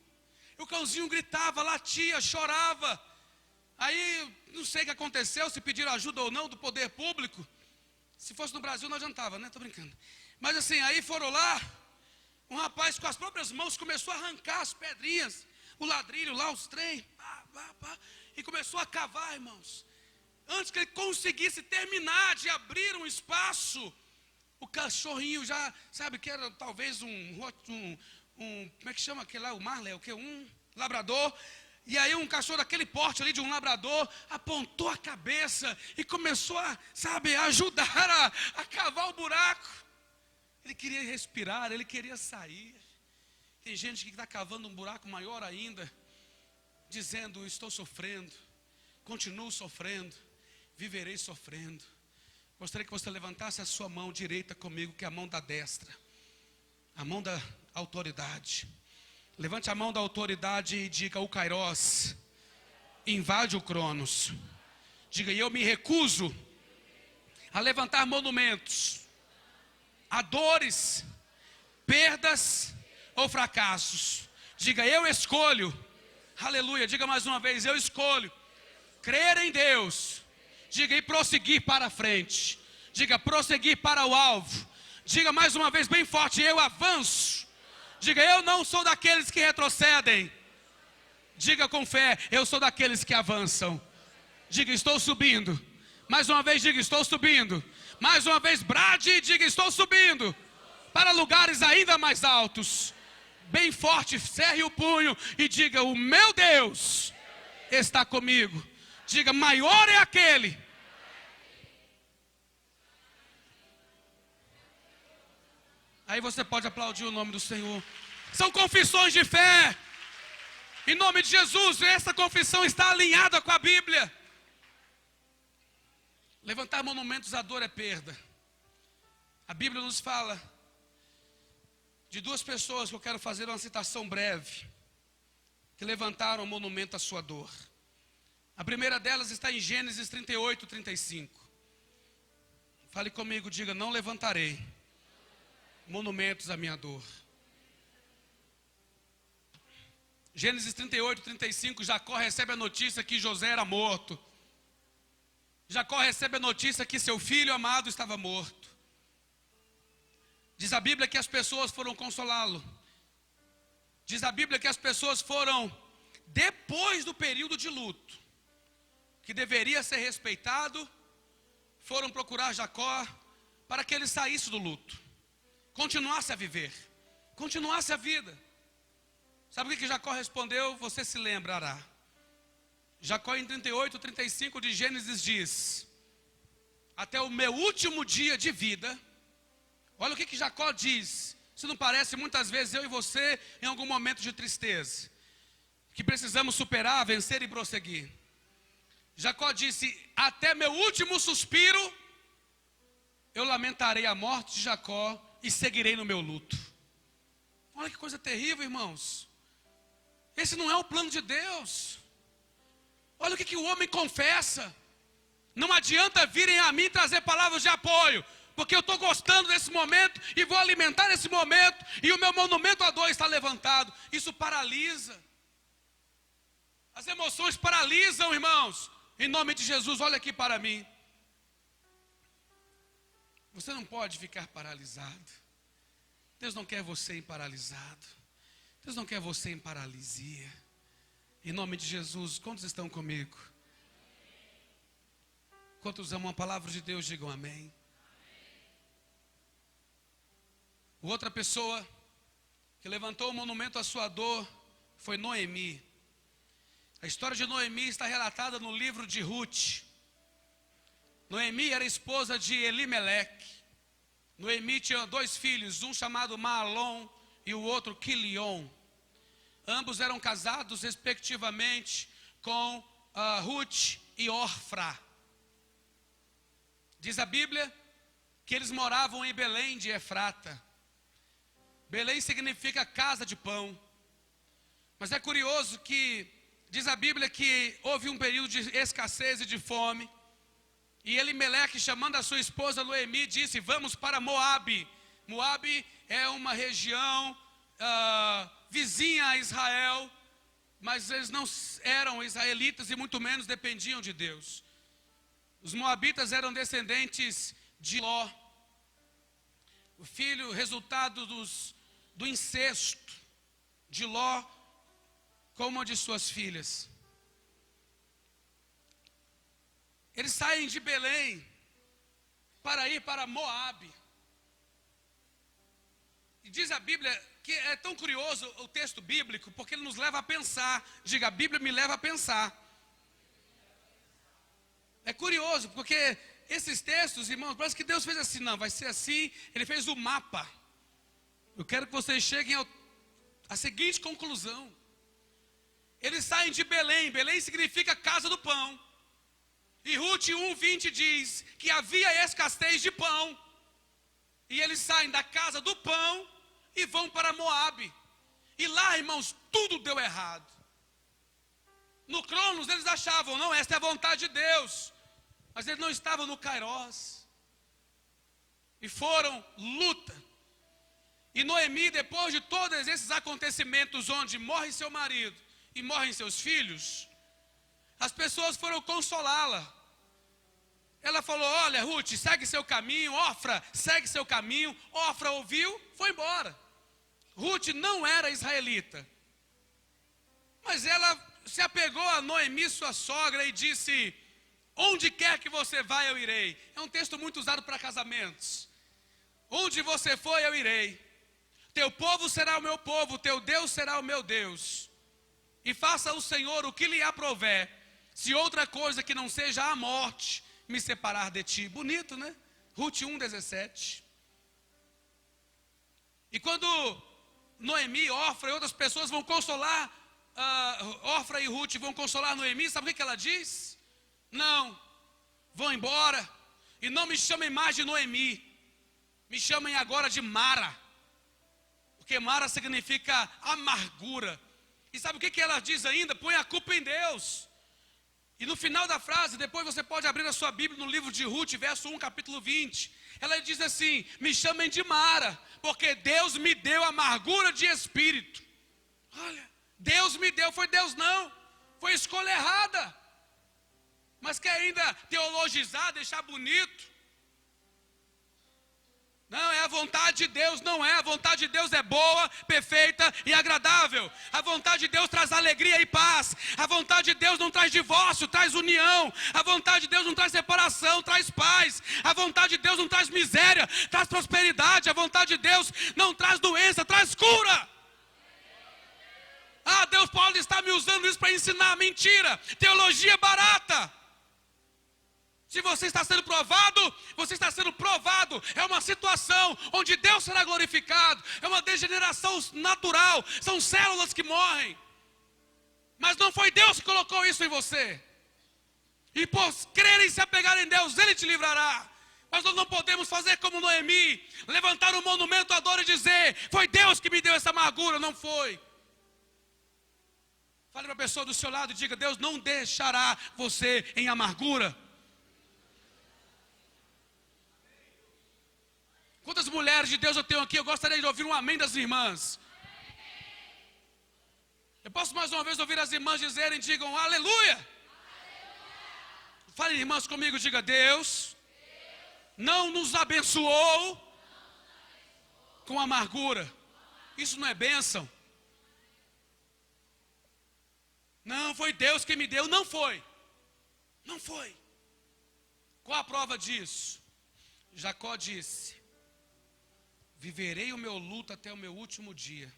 gritava, latia, chorava. Aí, não sei o que aconteceu, se pediram ajuda ou não do poder público. Se fosse no Brasil não adiantava, né? Estou brincando. Mas assim, aí foram lá. Um rapaz com as próprias mãos começou a arrancar as pedrinhas, o ladrilho lá, os trem, e começou a cavar, irmãos. Antes que ele conseguisse terminar de abrir um espaço, o cachorrinho já, sabe que era talvez como é que chama aquele lá, o Marley, o que? Um labrador. E aí um cachorro daquele porte ali de um labrador apontou a cabeça e começou a ajudar a cavar o buraco. Ele queria respirar, ele queria sair. Tem gente que está cavando um buraco maior ainda, dizendo: estou sofrendo, continuo sofrendo, viverei sofrendo. Gostaria que você levantasse a sua mão direita comigo, que é a mão da destra, a mão da autoridade. Levante a mão da autoridade e diga: o Kairos invade o Cronos. Diga: eu me recuso a levantar monumentos a dores, perdas ou fracassos. Diga: eu escolho, aleluia, diga mais uma vez: eu escolho crer em Deus. Diga: e prosseguir para frente. Diga: prosseguir para o alvo. Diga mais uma vez bem forte: eu avanço. Diga: eu não sou daqueles que retrocedem. Diga com fé: eu sou daqueles que avançam. Diga: estou subindo. Mais uma vez diga: estou subindo. Mais uma vez brade e diga: estou subindo para lugares ainda mais altos. Bem forte, cerre o punho e diga: o meu Deus está comigo. Diga: maior é aquele. Aí você pode aplaudir o nome do Senhor. São confissões de fé. Em nome de Jesus, essa confissão está alinhada com a Bíblia. Levantar monumentos à dor é perda. A Bíblia nos fala de duas pessoas que eu quero fazer uma citação breve, que levantaram um monumento à sua dor. A primeira delas está em Gênesis 38, 35. Fale comigo, diga: não levantarei monumentos à minha dor. Gênesis 38, 35, Jacó recebe a notícia que José era morto. Jacó recebe a notícia que seu filho amado estava morto. Diz a Bíblia que as pessoas foram consolá-lo. Diz a Bíblia que as pessoas foram, depois do período de luto, que deveria ser respeitado, foram procurar Jacó para que ele saísse do luto, continuasse a viver, continuasse a vida. Sabe o que Jacó respondeu? Você se lembrará. Jacó em 38, 35 de Gênesis diz: até o meu último dia de vida. Olha o que Jacó diz. Se não parece muitas vezes eu e você em algum momento de tristeza, que precisamos superar, vencer e prosseguir. Jacó disse: até meu último suspiro eu lamentarei a morte de Jacó e seguirei no meu luto. Olha que coisa terrível, irmãos. Esse não é o plano de Deus. Olha o que o homem confessa. Não adianta virem a mim trazer palavras de apoio, porque eu estou gostando desse momento e vou alimentar esse momento, e o meu monumento à dor está levantado. Isso paralisa. As emoções paralisam, irmãos. Em nome de Jesus, olha aqui para mim. Você não pode ficar paralisado. Deus não quer você em paralisado. Deus não quer você em paralisia. Em nome de Jesus, quantos estão comigo? Quantos amam a palavra de Deus, digam amém. Outra pessoa que levantou o monumento à sua dor foi Noemi. A história de Noemi está relatada no livro de Ruth. Noemi era esposa de Elimeleque. Noemi tinha dois filhos, um chamado Maalon e o outro Quilion. Ambos eram casados respectivamente com Ruth e Orfra. Diz a Bíblia que eles moravam em Belém de Efrata. Belém significa casa de pão. Mas é curioso que diz a Bíblia que houve um período de escassez e de fome. E Elimeleque, chamando a sua esposa Noemi, disse: vamos para Moabe. Moabe é uma região vizinha a Israel, mas eles não eram israelitas e muito menos dependiam de Deus. Os moabitas eram descendentes de Ló, o filho, resultado do incesto de Ló com uma de suas filhas. Eles saem de Belém para ir para Moabe. E diz a Bíblia que é tão curioso o texto bíblico, porque ele nos leva a pensar. Diga: a Bíblia me leva a pensar. É curioso, porque esses textos, irmãos, parece que Deus fez assim. Não, vai ser assim. Ele fez o mapa. Eu quero que vocês cheguem à seguinte conclusão. Eles saem de Belém. Belém significa casa do pão. E Ruth 1:20 diz que havia escassez de pão. E eles saem da casa do pão e vão para Moabe. E lá, irmãos, tudo deu errado. No Cronos eles achavam, não, esta é a vontade de Deus. Mas eles não estavam no Kairos. E foram luta. E Noemi, depois de todos esses acontecimentos, onde morre seu marido e morrem seus filhos, as pessoas foram consolá-la. Ela falou, olha, Ruth, segue seu caminho. Ofra, segue seu caminho. Ofra ouviu, foi embora. Ruth não era israelita. Mas ela se apegou a Noemi, sua sogra, e disse, onde quer que você vá, eu irei. É um texto muito usado para casamentos. Onde você for, eu irei. Teu povo será o meu povo, teu Deus será o meu Deus. E faça o Senhor o que lhe aprouver, se outra coisa que não seja a morte me separar de ti. Bonito, né? Ruth 1,17. E quando Noemi, Ofra e outras pessoas vão consolar, Ofra e Ruth vão consolar Noemi, sabe o que ela diz? Não, vão embora e não me chamem mais de Noemi, me chamem agora de Mara, porque Mara significa amargura. E sabe o que ela diz ainda? Põe a culpa em Deus. E no final da frase, depois você pode abrir a sua Bíblia no livro de Ruth, verso 1, capítulo 20. Ela diz assim, me chamem de Mara, porque Deus me deu amargura de espírito. Olha, Deus me deu, foi Deus não, foi escolha errada. Mas quer ainda teologizar, deixar bonito. Não, é a vontade de Deus, não é. A vontade de Deus é boa, perfeita e agradável. A vontade de Deus traz alegria e paz. A vontade de Deus não traz divórcio, traz união. A vontade de Deus não traz separação, traz paz. A vontade de Deus não traz miséria, traz prosperidade. A vontade de Deus não traz doença, traz cura. Ah, Deus pode estar me usando isso para ensinar. Mentira, teologia barata. Se você está sendo provado, você está sendo provado. É uma situação onde Deus será glorificado. É uma degeneração natural. São células que morrem. Mas não foi Deus que colocou isso em você. E por crer e se apegar em Deus, Ele te livrará. Mas nós não podemos fazer como Noemi, levantar um monumento à dor e dizer, foi Deus que me deu essa amargura. Não foi. Fale para a pessoa do seu lado e diga, Deus não deixará você em amargura. Quantas mulheres de Deus eu tenho aqui? Eu gostaria de ouvir um amém das irmãs. Eu posso mais uma vez ouvir as irmãs dizerem, digam aleluia. Falem irmãs comigo, diga Deus não nos abençoou com amargura. Isso não é bênção. Não, foi Deus quem me deu. Não foi. Não foi. Qual a prova disso? Jacó disse, viverei o meu luto até o meu último dia.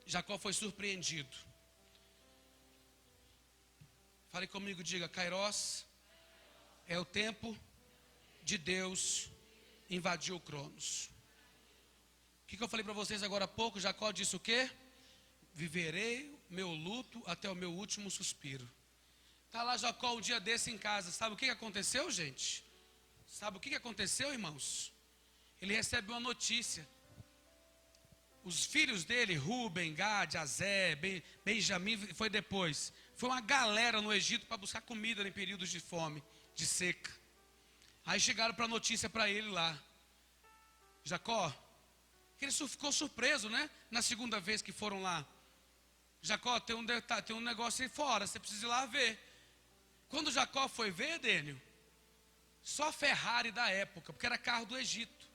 Jacó foi surpreendido. Fale comigo, diga, Kairos é o tempo de Deus invadir o Cronos. O que eu falei para vocês agora há pouco? Jacó disse o quê? Viverei meu luto até o meu último suspiro. Está lá Jacó um dia desse em casa. Sabe o que aconteceu, gente? Sabe o que aconteceu, irmãos? Ele recebe uma notícia. Os filhos dele, Ruben, Gad, Azé, Benjamim, foi depois. Foi uma galera no Egito para buscar comida em períodos de fome, de seca. Aí chegaram para a notícia para ele lá. Jacó, ele ficou surpreso, né? Na segunda vez que foram lá. Jacó, tem um negócio aí fora, você precisa ir lá ver. Quando Jacó foi ver, Dênio, só Ferrari da época, porque era carro do Egito.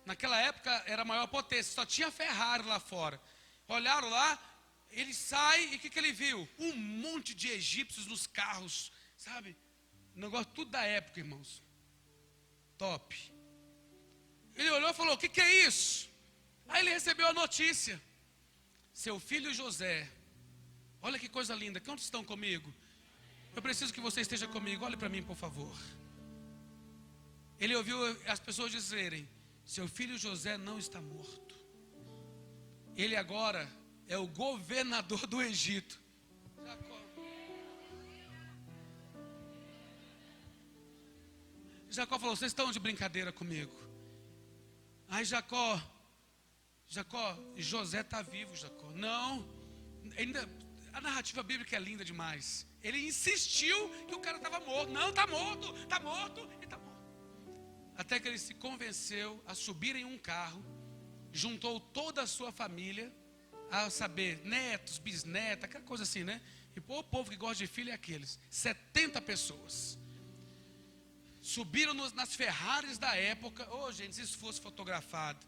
Naquela época era a maior potência, só tinha Ferrari lá fora. Olharam lá, ele sai e o que ele viu? Um monte de egípcios nos carros, sabe? Negócio tudo da época, irmãos. Top. Ele olhou e falou, o que é isso? Aí ele recebeu a notícia. Seu filho José, olha que coisa linda, quantos estão comigo? Eu preciso que você esteja comigo, olhe para mim por favor. Ele ouviu as pessoas dizerem, seu filho José não está morto. Ele agora é o governador do Egito. Jacó falou, vocês estão de brincadeira comigo. Aí Jacó Jacó, José está vivo, Jacó. Não, ainda, a narrativa bíblica é linda demais. Ele insistiu que o cara estava morto. Não, está morto, ele está morto. Até que ele se convenceu a subir em um carro, juntou toda a sua família, a saber, netos, bisnetos, aquela coisa assim, né? E o povo que gosta de filho é aqueles, 70 pessoas. Subiram nas Ferraris da época. Gente, se isso fosse fotografado,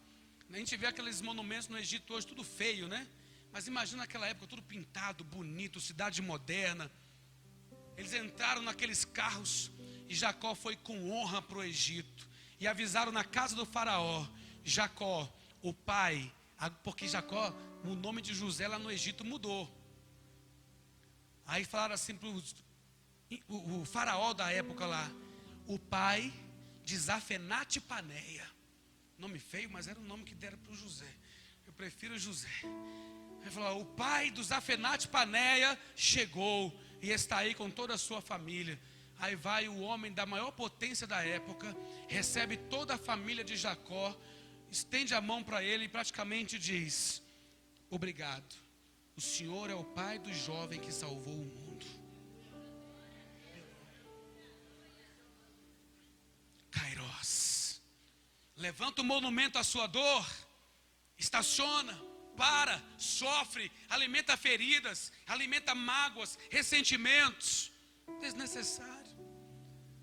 a gente vê aqueles monumentos no Egito hoje, tudo feio, né? Mas imagina naquela época, tudo pintado, bonito, cidade moderna. Eles entraram naqueles carros e Jacó foi com honra para o Egito. E avisaram na casa do faraó, Jacó, o pai, porque Jacó, o nome de José lá no Egito mudou. Aí falaram assim para o faraó da época lá, o pai de Zafenate Paneia. Nome feio, mas era o nome que deram para o José. Eu prefiro José. Ele falou, o pai do Zafenate Paneia chegou e está aí com toda a sua família. Aí vai o homem da maior potência da época, recebe toda a família de Jacó, estende a mão para ele e praticamente diz, obrigado, o Senhor é o pai do jovem que salvou o mundo. Kairos, levanta o monumento à sua dor, estaciona, para, sofre, alimenta feridas, alimenta mágoas, ressentimentos, desnecessário.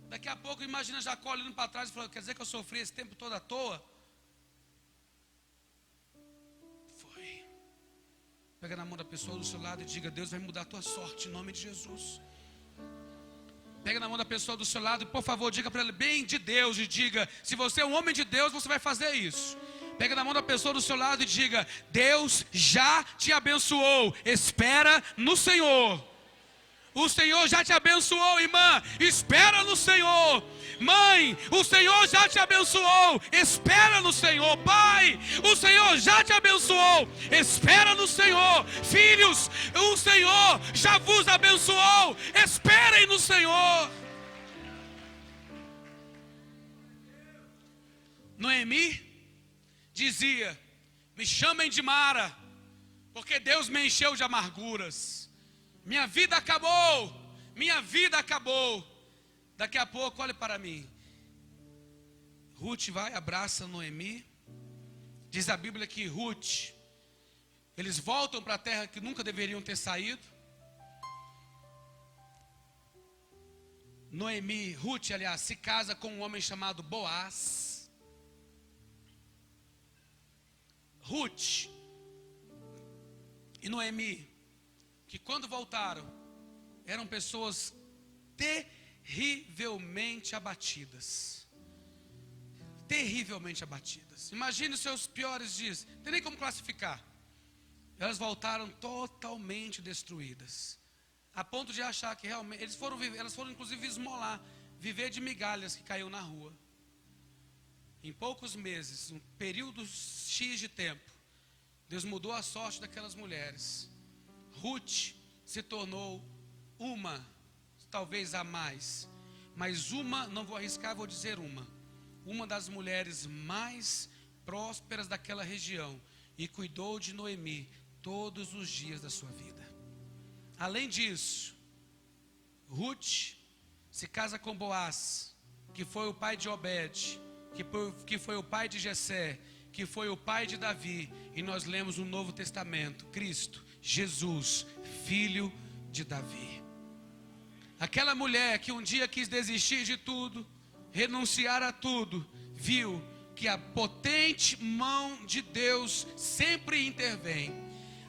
Daqui a pouco imagina Jacó olhando para trás e falando, quer dizer que eu sofri esse tempo todo à toa? Foi. Pega na mão da pessoa do seu lado e diga, Deus vai mudar a tua sorte em nome de Jesus. Pega na mão da pessoa do seu lado e por favor diga para ele, bem de Deus, e diga, se você é um homem de Deus, você vai fazer isso. Pega na mão da pessoa do seu lado e diga, Deus já te abençoou, espera no Senhor. O Senhor já te abençoou, irmã, espera no Senhor. Mãe, o Senhor já te abençoou, espera no Senhor. Pai, o Senhor já te abençoou, espera no Senhor. Filhos, o Senhor já vos abençoou, esperem no Senhor. Noemi dizia, me chamem de Mara, porque Deus me encheu de amarguras. Minha vida acabou, minha vida acabou. Daqui a pouco, olhe para mim. Ruth vai, abraça Noemi. Diz a Bíblia que Ruth, eles voltam para a terra que nunca deveriam ter saído. Noemi, Ruth, aliás, se casa com um homem chamado Boaz. Ruth e Noemi, que quando voltaram, eram pessoas terrivelmente abatidas. Terrivelmente abatidas. Imagine os seus piores dias, não tem nem como classificar. Elas voltaram totalmente destruídas, a ponto de achar que realmente, elas foram inclusive esmolar, viver de migalhas que caiu na rua. Em poucos meses, um período X de tempo, Deus mudou a sorte daquelas mulheres. Ruth se tornou uma, talvez a mais, mas uma, não vou arriscar, vou dizer uma das mulheres mais prósperas daquela região, e cuidou de Noemi todos os dias da sua vida. Além disso, Ruth se casa com Boaz, que foi o pai de Obed, que foi o pai de Jessé, que foi o pai de Davi, e nós lemos no Novo Testamento, Cristo, Jesus, filho de Davi. Aquela mulher que um dia quis desistir de tudo, renunciar a tudo, viu que a potente mão de Deus sempre intervém.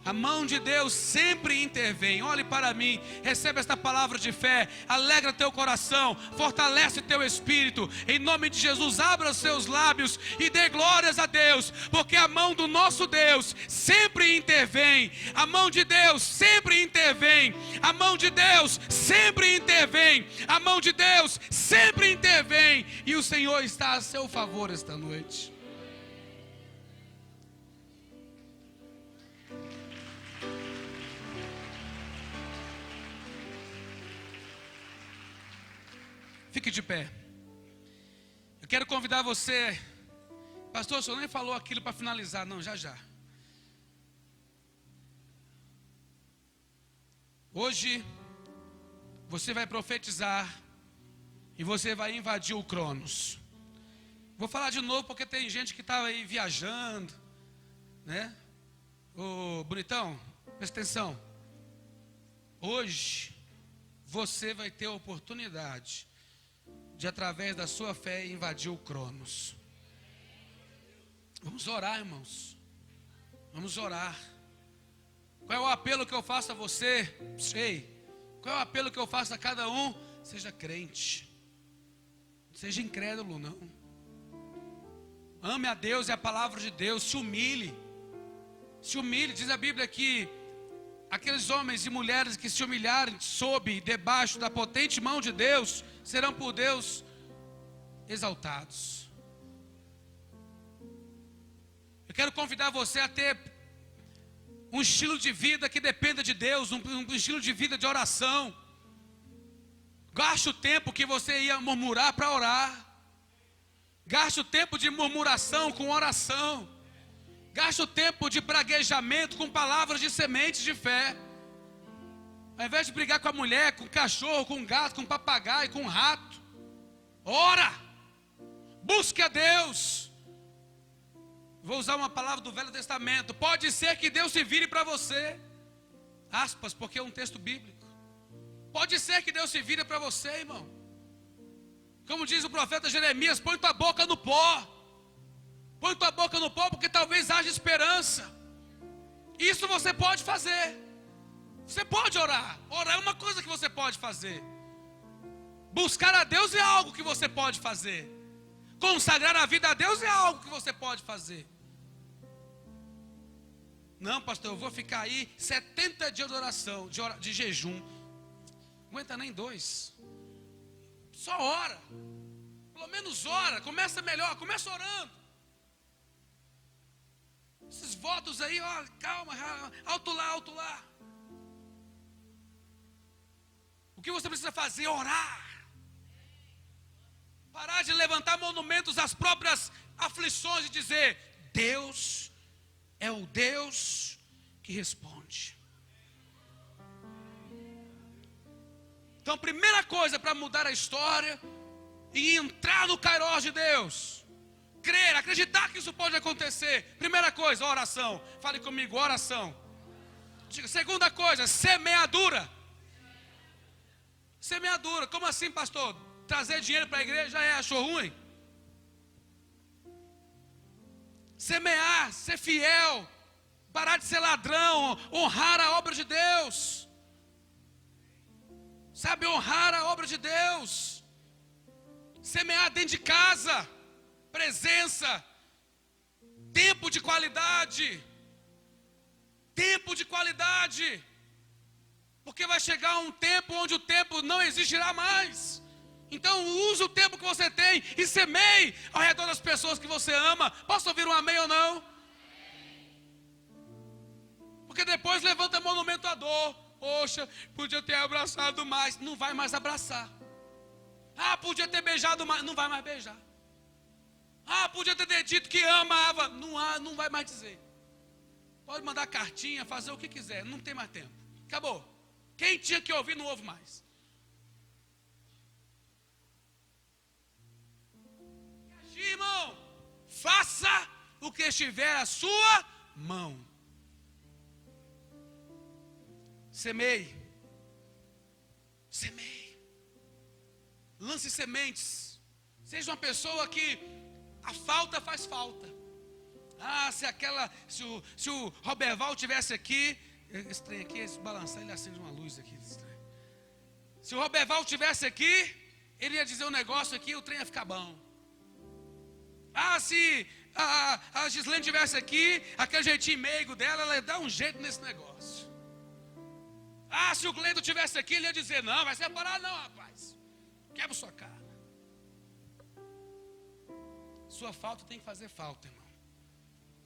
A mão de Deus sempre intervém. Olhe para mim, recebe esta palavra de fé, alegra teu coração, fortalece teu espírito. Em nome de Jesus, abra os seus lábios e dê glórias a Deus, porque a mão do nosso Deus sempre intervém. A mão de Deus sempre intervém. A mão de Deus sempre intervém. A mão de Deus sempre intervém. E o Senhor está a seu favor esta noite. Fique de pé. Eu quero convidar você. Pastor, o senhor nem falou aquilo para finalizar. Não, já. Hoje, você vai profetizar e você vai invadir o Cronos. Vou falar de novo porque tem gente que está aí viajando, né? Ô, bonitão, presta atenção. Hoje, você vai ter a oportunidade de, através da sua fé, invadir o Cronos. Vamos orar, irmãos. Vamos orar. Qual é o apelo que eu faço a você? Sei. Qual é o apelo que eu faço a cada um? Seja crente. Não seja incrédulo, não. Ame a Deus e a palavra de Deus. Se humilhe. Se humilhe. Diz a Bíblia que aqueles homens e mulheres que se humilharem sob, debaixo da potente mão de Deus, serão por Deus exaltados. Eu quero convidar você a ter um estilo de vida que dependa de Deus, um estilo de vida de oração. Gaste o tempo que você ia murmurar para orar. Gaste o tempo de murmuração com oração. Gaste o tempo de praguejamento com palavras de sementes de fé. Ao invés de brigar com a mulher, com o cachorro, com o gato, com o papagaio, com o rato, ora, busque a Deus. Vou usar uma palavra do Velho Testamento. Pode ser que Deus se vire para você. Aspas, porque é um texto bíblico. Pode ser que Deus se vire para você, irmão. Como diz o profeta Jeremias, põe tua boca no pó. Põe tua boca no pó, porque talvez haja esperança. Isso você pode fazer. Você pode orar. Orar é uma coisa que você pode fazer. Buscar a Deus é algo que você pode fazer. Consagrar a vida a Deus é algo que você pode fazer. Não, pastor, eu vou ficar aí 70 dias de oração, de jejum. Não aguenta nem 2. Só ora. Pelo menos ora. Começa melhor, começa orando. Esses votos aí, ó, calma, alto lá, alto lá. O que você precisa fazer? Orar. Parar de levantar monumentos às próprias aflições e dizer: Deus é o Deus que responde. Então, primeira coisa para mudar a história e entrar no Kairos de Deus, crer, acreditar que isso pode acontecer. Primeira coisa, oração. Fale comigo, oração. Segunda coisa, semeadura. Semeadura. Como assim, pastor? Trazer dinheiro para a igreja achou ruim? Semear, ser fiel, parar de ser ladrão, honrar a obra de Deus. Sabe, honrar a obra de Deus. Semear dentro de casa, presença, tempo de qualidade. Tempo de qualidade. Porque vai chegar um tempo onde o tempo não existirá mais. Então use o tempo que você tem e semeie ao redor das pessoas que você ama. Posso ouvir um amém ou não? Porque depois levanta monumento à dor. Poxa, podia ter abraçado mais. Não vai mais abraçar. Ah, podia ter beijado mais. Não vai mais beijar. Ah, podia ter dito que amava. Não vai mais dizer. Pode mandar cartinha, fazer o que quiser. Não tem mais tempo. Acabou. Quem tinha que ouvir não ouve mais. Irmão, faça o que estiver à sua mão. Semeie. Semeie. Lance sementes. Seja uma pessoa que a falta faz falta. Ah, se o Roberval tivesse aqui, esse trem aqui, esse balançar, ele acende uma luz aqui. Se o Roberval tivesse aqui, ele ia dizer um negócio aqui, o trem ia ficar bom. Ah, se a Gislene tivesse aqui, aquele jeitinho meigo dela, ela ia dar um jeito nesse negócio. Ah, se o Gleido tivesse aqui, ele ia dizer: não, vai separar não, rapaz. Quebra sua cara. Sua falta tem que fazer falta, irmão.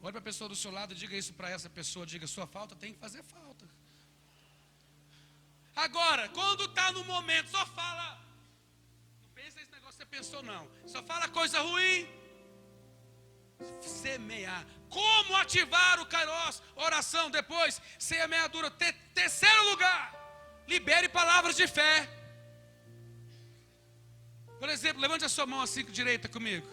Olhe para a pessoa do seu lado e diga isso para essa pessoa. Diga: sua falta tem que fazer falta. Agora, quando está no momento, só fala. Não pensa nesse negócio que você pensou, não. Só fala coisa ruim. Semear. Como ativar o Kairos? Oração. Depois, semeadura. Terceiro lugar, libere palavras de fé. Por exemplo, levante a sua mão assim com a direita comigo.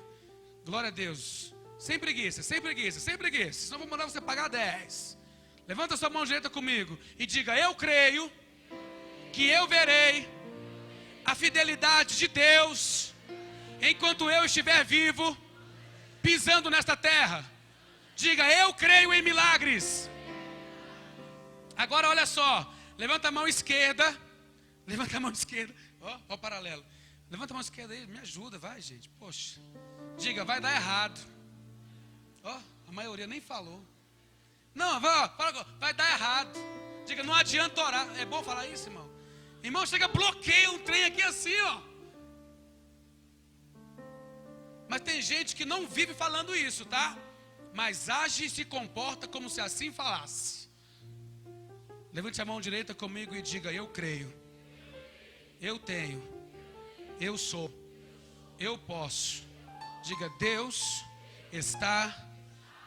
Glória a Deus. Sem preguiça, sem preguiça, sem preguiça. Senão vou mandar você pagar 10. Levanta a sua mão direita comigo e diga: eu creio que eu verei a fidelidade de Deus enquanto eu estiver vivo, pisando nesta terra. Diga: eu creio em milagres. Agora olha só, levanta a mão esquerda. Levanta a mão esquerda. Ó o paralelo. Levanta a mão esquerda aí, me ajuda, vai, gente. Poxa. Diga: vai dar errado. Ó, a maioria nem falou. Não, vai dar errado. Diga: não adianta orar. É bom falar isso, irmão? Irmão, chega, bloqueia um trem aqui assim, ó. Mas tem gente que não vive falando isso, tá? Mas age e se comporta como se assim falasse. Levante a mão direita comigo e diga: eu creio, eu tenho, eu sou, eu posso. Diga: Deus está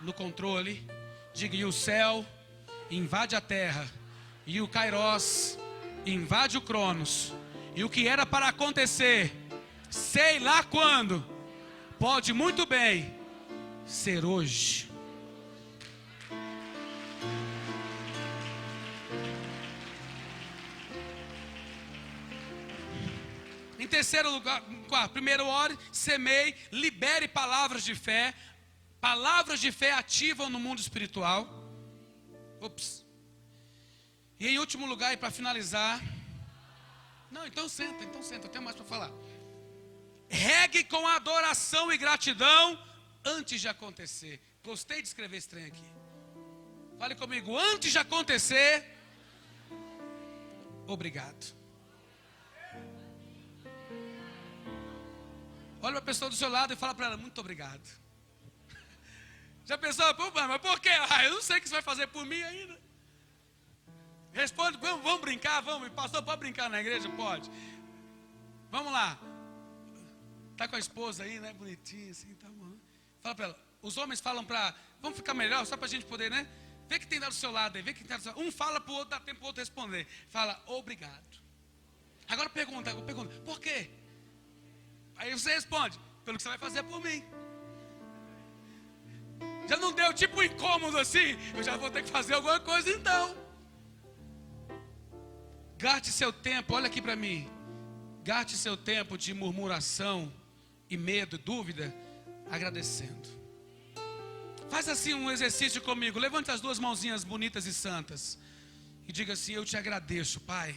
no controle. Diga: e o céu invade a terra, e o Kairos invade o Cronos, e o que era para acontecer, sei lá quando, pode muito bem ser hoje. Em terceiro lugar, primeiro, ore, semeie, libere palavras de fé. Palavras de fé ativam no mundo espiritual. E em último lugar, e para finalizar, não, então senta, eu tenho mais para falar. Regue com adoração e gratidão antes de acontecer. Gostei de escrever esse trem aqui. Fale comigo: antes de acontecer, obrigado. Olha para a pessoa do seu lado e fala para ela: muito obrigado. Já pensou? Pô, mas por quê? Eu não sei o que você vai fazer por mim ainda. Responde: vamos brincar, vamos. Pastor, pode brincar na igreja? Pode. Vamos lá. Está com a esposa aí, né? Bonitinha assim, tá bom. Fala para ela. Os homens falam para... Vamos ficar melhor, só para a gente poder, né? Vê que tem do seu lado aí, vê que tem do seu lado. Um fala para o outro, dá tempo para o outro responder. Fala: obrigado. Agora pergunta, por quê? Aí você responde: pelo que você vai fazer por mim. Já não deu tipo um incômodo assim? Eu já vou ter que fazer alguma coisa então. Gaste seu tempo, olha aqui para mim. Gaste seu tempo de murmuração e medo, dúvida, agradecendo. Faz assim um exercício comigo. Levante as duas mãozinhas bonitas e santas e diga assim: eu te agradeço, Pai.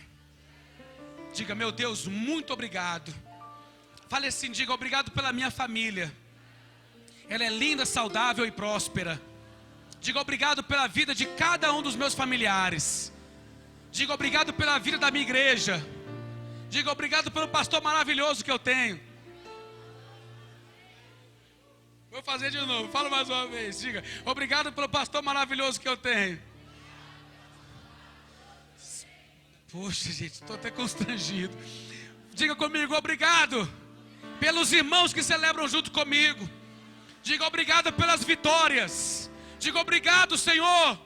Diga: meu Deus, muito obrigado. Fale assim: diga: obrigado pela minha família. Ela é linda, saudável e próspera. Diga: obrigado pela vida de cada um dos meus familiares. Diga: obrigado pela vida da minha igreja. Diga: obrigado pelo pastor maravilhoso que eu tenho. Vou fazer de novo, fala mais uma vez. Diga: obrigado pelo pastor maravilhoso que eu tenho. Poxa, gente, estou até constrangido. Diga comigo: obrigado pelos irmãos que celebram junto comigo. Diga: obrigado pelas vitórias. Diga: obrigado, Senhor,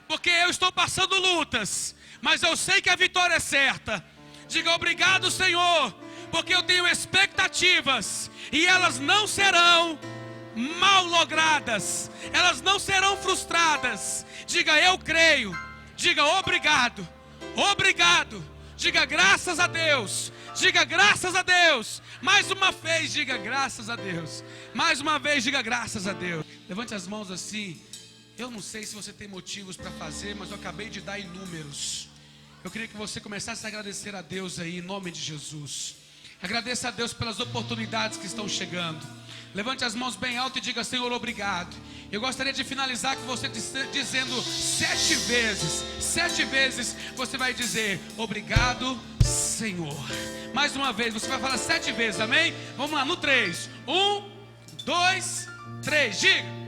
porque eu estou passando lutas, mas eu sei que a vitória é certa. Diga: obrigado, Senhor, porque eu tenho expectativas e elas não serão mal logradas, elas não serão frustradas. Diga: eu creio. Diga: obrigado, obrigado. Diga: graças a Deus. Diga: graças a Deus. Mais uma vez, diga: graças a Deus. Mais uma vez, diga: graças a Deus. Levante as mãos assim. Eu não sei se você tem motivos para fazer, mas eu acabei de dar inúmeros. Eu queria que você começasse a agradecer a Deus aí, em nome de Jesus. Agradeça a Deus pelas oportunidades que estão chegando. Levante as mãos bem alto e diga: Senhor, obrigado. Eu gostaria de finalizar com você dizendo 7 vezes. 7 vezes você vai dizer: obrigado, Senhor. Mais uma vez, você vai falar 7 vezes, amém? Vamos lá, no 3. 1, 2, 3, diga.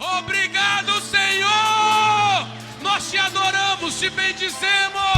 Obrigado, Senhor. Nós te adoramos, te bendizemos.